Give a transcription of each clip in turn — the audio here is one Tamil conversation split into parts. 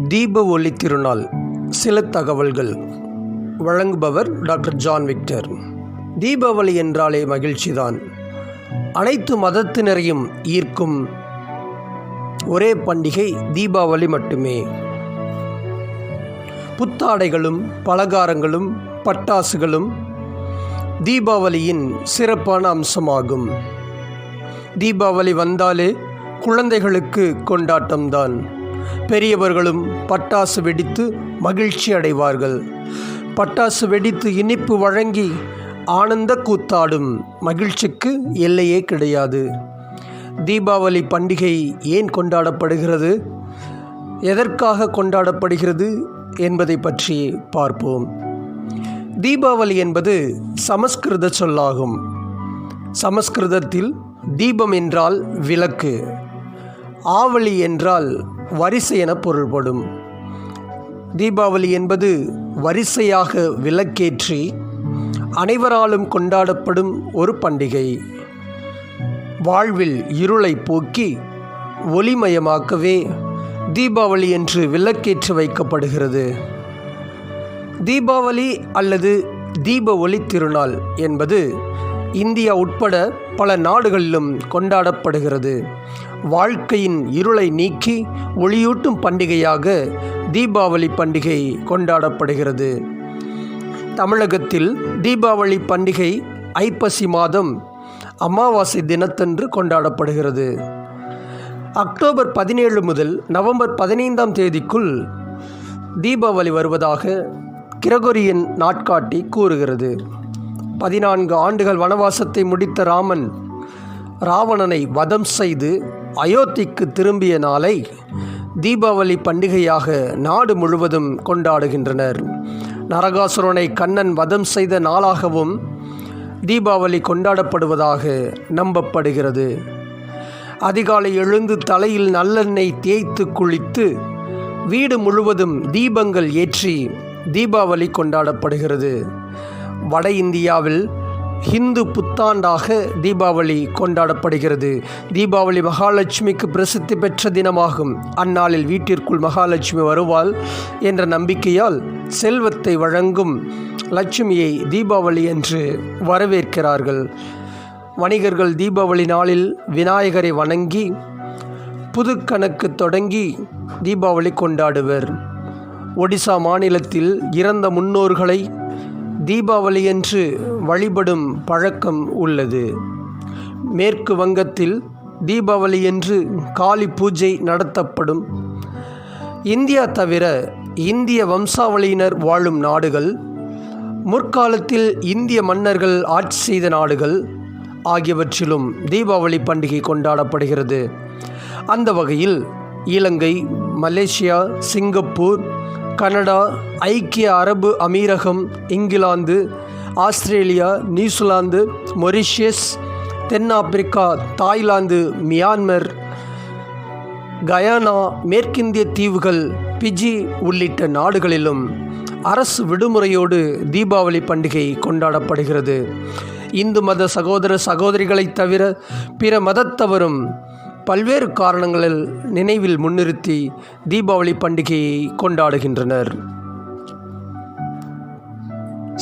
தீப ஒளி திருநாள் சில தகவல்கள். வழங்குபவர் டாக்டர் ஜான் விக்டர். தீபாவளி என்றாலே மகிழ்ச்சிதான். அனைத்து மதத்தினரையும் ஈர்க்கும் ஒரே பண்டிகை தீபாவளி மட்டுமே. புத்தாடைகளும் பலகாரங்களும் பட்டாசுகளும் தீபாவளியின் சிறப்பான அம்சமாகும். தீபாவளி வந்தாலே குழந்தைகளுக்கு கொண்டாட்டம்தான். பெரியவர்களும் பட்டாசு வெடித்து மகிழ்ச்சி அடைவார்கள். பட்டாசு வெடித்து இனிப்பு வழங்கி ஆனந்த கூத்தாடும் மகிழ்ச்சிக்கு எல்லையே கிடையாது. தீபாவளி பண்டிகை ஏன் கொண்டாடப்படுகிறது, எதற்காக கொண்டாடப்படுகிறது என்பதை பற்றி பார்ப்போம். தீபாவளி என்பது சமஸ்கிருத சொல்லாகும். சமஸ்கிருதத்தில் தீபம் என்றால் விளக்கு, ஆவளி என்றால் வரிசை என பொருள்படும். தீபாவளி என்பது வரிசையாக விளக்கேற்றி அனைவராலும் கொண்டாடப்படும் ஒரு பண்டிகை. வாழ்வில் இருளை போக்கி ஒளிமயமாக்கவே தீபாவளி என்று விளக்கேற்றி வைக்கப்படுகிறது. தீபாவளி அல்லது தீப ஒளி திருநாள் என்பது இந்தியா உட்பட பல நாடுகளிலும் கொண்டாடப்படுகிறது. வாழ்க்கையின் இருளை நீக்கி ஒளியூட்டும் பண்டிகையாக தீபாவளி பண்டிகை கொண்டாடப்படுகிறது. தமிழகத்தில் தீபாவளி பண்டிகை ஐப்பசி மாதம் அமாவாசை தினத்தன்று கொண்டாடப்படுகிறது. அக்டோபர் 17 முதல் நவம்பர் 15ஆம் தேதிக்குள் தீபாவளி வருவதாக கிரகோரியன் நாட்காட்டி கூறுகிறது. 14 ஆண்டுகள் வனவாசத்தை முடித்த ராமன் ராவணனை வதம் செய்து அயோத்திக்கு திரும்பிய நாளை தீபாவளி பண்டிகையாக நாடு முழுவதும் கொண்டாடுகின்றனர். நரகாசுரனை கண்ணன் வதம் செய்த நாளாகவும் தீபாவளி கொண்டாடப்படுவதாக நம்பப்படுகிறது. அதிகாலை எழுந்து தலையில் நல்லெண்ணெய் தேய்த்து குளித்து வீடு முழுவதும் தீபங்கள் ஏற்றி தீபாவளி கொண்டாடப்படுகிறது. வட இந்தியாவில் ஹிந்து புத்தாண்டாக தீபாவளி கொண்டாடப்படுகிறது. தீபாவளி மகாலட்சுமிக்கு பிரசித்தி பெற்ற தினமாகும். அந்நாளில் வீட்டிற்குள் மகாலட்சுமி வருவாள் என்ற நம்பிக்கையால் செல்வத்தை வழங்கும் லட்சுமியை தீபாவளி என்று வரவேற்கிறார்கள். வணிகர்கள் தீபாவளி நாளில் விநாயகரை வணங்கி புது கணக்கு தொடங்கி தீபாவளி கொண்டாடுவர். ஒடிசா மாநிலத்தில் இறந்த முன்னோர்களை தீபாவளி என்று வழிபடும் பழக்கம் உள்ளது. மேற்கு வங்கத்தில் தீபாவளி என்று காளி பூஜை நடத்தப்படும். இந்தியா தவிர இந்திய வம்சாவளியினர் வாழும் நாடுகள், முற்காலத்தில் இந்திய மன்னர்கள் ஆட்சி செய்த நாடுகள் ஆகியவற்றிலும் தீபாவளி பண்டிகை கொண்டாடப்படுகிறது. அந்த வகையில் இலங்கை, மலேசியா, சிங்கப்பூர், கனடா, ஐக்கிய அரபு அமீரகம், இங்கிலாந்து, ஆஸ்திரேலியா, நியூசிலாந்து, மொரிஷியஸ், தென்னாப்பிரிக்கா, தாய்லாந்து, மியான்மர், கயானா, மேற்கிந்திய தீவுகள், பிஜி உள்ளிட்ட நாடுகளிலும் அரசு விடுமுறையோடு தீபாவளி பண்டிகை கொண்டாடப்படுகிறது. இந்து மத சகோதர சகோதரிகளைத் தவிர பிற மதத்தவரும் பல்வேறு காரணங்களில் நினைவில் முன்னிறுத்தி தீபாவளி பண்டிகையை கொண்டாடுகின்றனர்.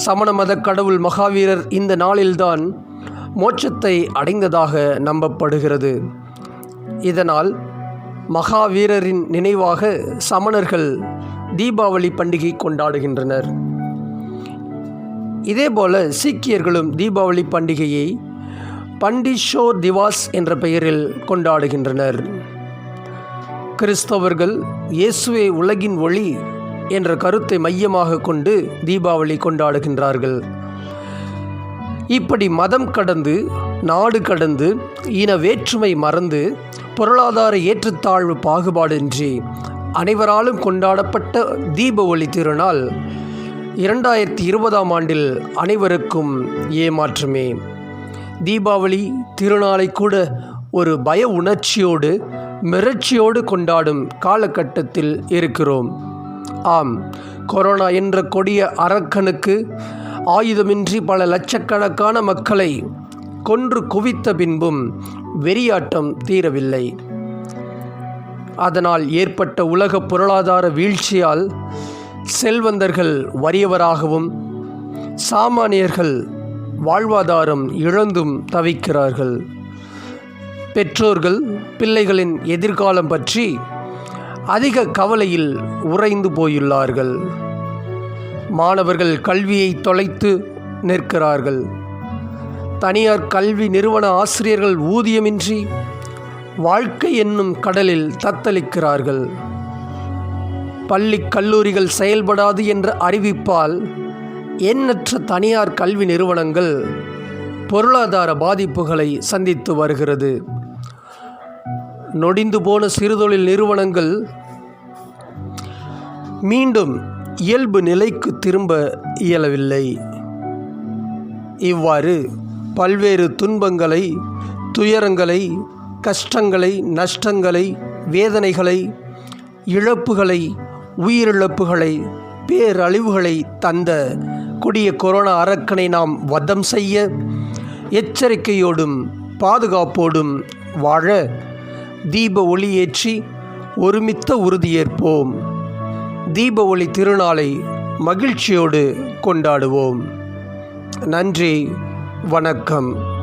சமண மத கடவுள் மகாவீரர் இந்த நாளில்தான் மோட்சத்தை அடைந்ததாக நம்பப்படுகிறது. இதனால் மகாவீரரின் நினைவாக சமணர்கள் தீபாவளி பண்டிகை கொண்டாடுகின்றனர். இதேபோல சீக்கியர்களும் தீபாவளி பண்டிகையை பண்டிஷோர் திவாஸ் என்ற பெயரில் கொண்டாடுகின்றனர். கிறிஸ்தவர்கள் இயேசுவே உலகின் ஒளி என்ற கருத்தை மையமாக கொண்டு தீபாவளி கொண்டாடுகின்றார்கள். இப்படி மதம் கடந்து, நாடு கடந்து, இன வேற்றுமை மறந்து, பொருளாதார ஏற்றத்தாழ்வு பாகுபாடின்றி அனைவராலும் கொண்டாடப்பட்ட தீப ஒளி திருநாள் 2020ஆம் ஆண்டில் அனைவருக்கும் ஏமாற்றமே. தீபாவளி திருநாளை கூட ஒரு பய உணர்ச்சியோடு மிரட்சியோடு கொண்டாடும் காலகட்டத்தில் இருக்கிறோம். ஆம், கொரோனா என்ற கொடிய அரக்கனுக்கு ஆயுதமின்றி பல லட்சக்கணக்கான மக்களை கொன்று குவித்த பின்பும் வெறியாட்டம் தீரவில்லை. அதனால் ஏற்பட்ட உலக பொருளாதார வீழ்ச்சியால் செல்வந்தர்கள் வறியவராகவும் சாமானியர்கள் வாழ்வாதாரம் இழந்தும் தவிக்கிறார்கள். பெற்றோர்கள் பிள்ளைகளின் எதிர்காலம் பற்றி அதிக கவலையில் உறைந்து போயுள்ளார்கள். மாணவர்கள் கல்வியை தொலைத்து நிற்கிறார்கள். தனியார் கல்வி நிறுவன ஆசிரியர்கள் ஊதியமின்றி வாழ்க்கை என்னும் கடலில் தத்தளிக்கிறார்கள். பள்ளி கல்லூரிகள் செயல்படாது என்ற அறிவிப்பால் எண்ணற்ற தனியார் கல்வி நிறுவனங்கள் பொருளாதார பாதிப்புகளை சந்தித்து வருகிறது. நொடிந்து போன சிறுதொழில் நிறுவனங்கள் மீண்டும் இயல்பு நிலைக்கு திரும்ப இயலவில்லை. இவ்வாறு பல்வேறு துன்பங்களை, துயரங்களை, கஷ்டங்களை, நஷ்டங்களை, வேதனைகளை, இழப்புகளை, உயிரிழப்புகளை, பேரழிவுகளை தந்த கொடிய கொரோனா அரக்கனை நாம் வதம் செய்ய எச்சரிக்கையோடும் பாதுகாப்போடும் வாழ தீப ஒளியேற்றி ஒருமித்த உறுதியேற்போம். தீப ஒளி திருநாளை மகிழ்ச்சியோடு கொண்டாடுவோம். நன்றி, வணக்கம்.